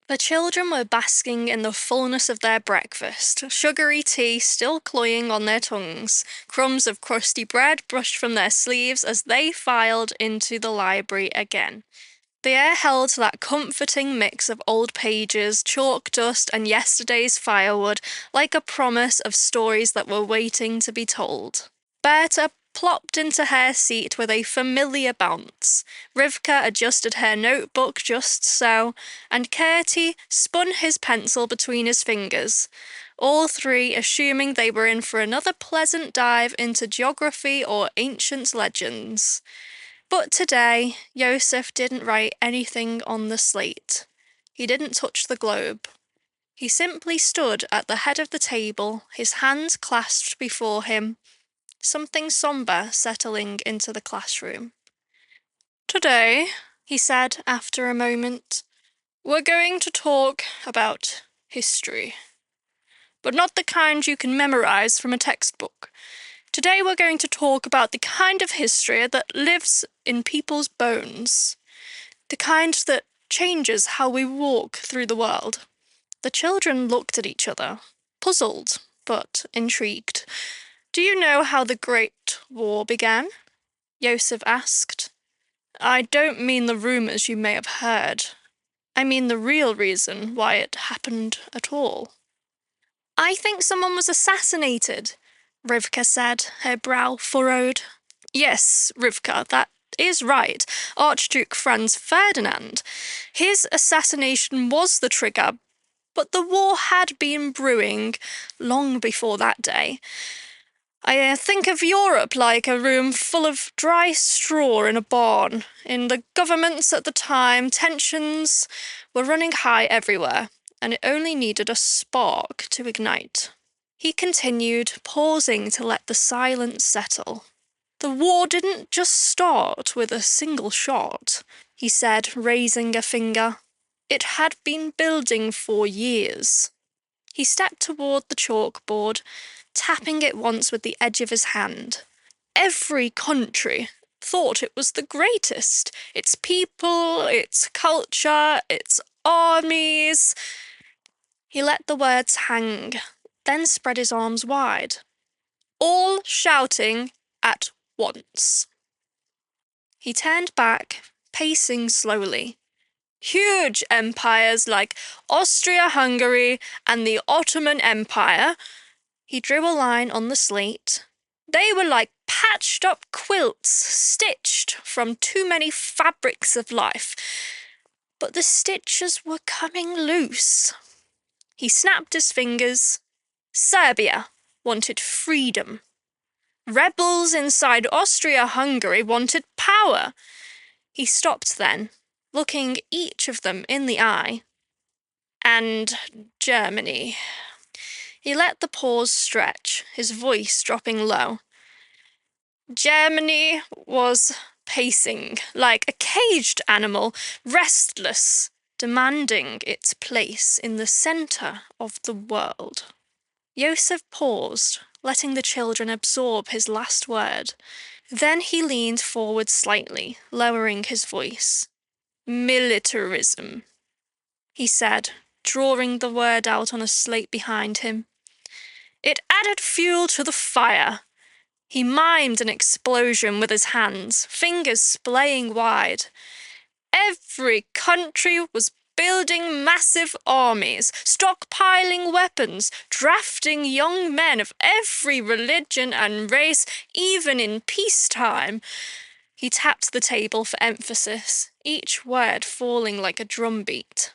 The children were basking in the fullness of their breakfast, sugary tea still cloying on their tongues, crumbs of crusty bread brushed from their sleeves as they filed into the library again. The air held that comforting mix of old pages, chalk dust, and yesterday's firewood, like a promise of stories that were waiting to be told. Berta plopped into her seat with a familiar bounce. Rivka adjusted her notebook just so, and Courtney spun his pencil between his fingers, all three assuming they were in for another pleasant dive into geography or ancient legends. But today, Yosef didn't write anything on the slate. He didn't touch the globe. He simply stood at the head of the table, his hands clasped before him, something sombre settling into the classroom. "Today," he said after a moment, "we're going to talk about history. But not the kind you can memorize from a textbook. Today we're going to talk about the kind of history that lives in people's bones. The kind that changes how we walk through the world." The children looked at each other, puzzled but intrigued. "Do you know how the Great War began?" Yosef asked. "I don't mean the rumours you may have heard. I mean the real reason why it happened at all." "I think someone was assassinated," Rivka said, her brow furrowed. "Yes, Rivka, that is right. Archduke Franz Ferdinand. His assassination was the trigger, but the war had been brewing long before that day. I think of Europe like a room full of dry straw in a barn. In the governments at the time, tensions were running high everywhere, and it only needed a spark to ignite." He continued, pausing to let the silence settle. "The war didn't just start with a single shot," he said, raising a finger. "It had been building for years." He stepped toward the chalkboard, tapping it once with the edge of his hand. "Every country thought it was the greatest. Its people, its culture, its armies." He let the words hang, then spread his arms wide. "All shouting at once." He turned back, pacing slowly. "Huge empires like Austria-Hungary and the Ottoman Empire," he drew a line on the slate, "they were like patched-up quilts, stitched from too many fabrics of life. But the stitches were coming loose." He snapped his fingers. "Serbia wanted freedom. Rebels inside Austria-Hungary wanted power." He stopped then, looking each of them in the eye. "And Germany." He let the pause stretch, his voice dropping low. "Germany was pacing like a caged animal, restless, demanding its place in the centre of the world." Yosef paused, letting the children absorb his last word. Then he leaned forward slightly, lowering his voice. "Militarism," he said, drawing the word out on a slate behind him. "It added fuel to the fire." He mimed an explosion with his hands, fingers splaying wide. "Every country was building massive armies, stockpiling weapons, drafting young men of every religion and race, even in peacetime." He tapped the table for emphasis, each word falling like a drumbeat.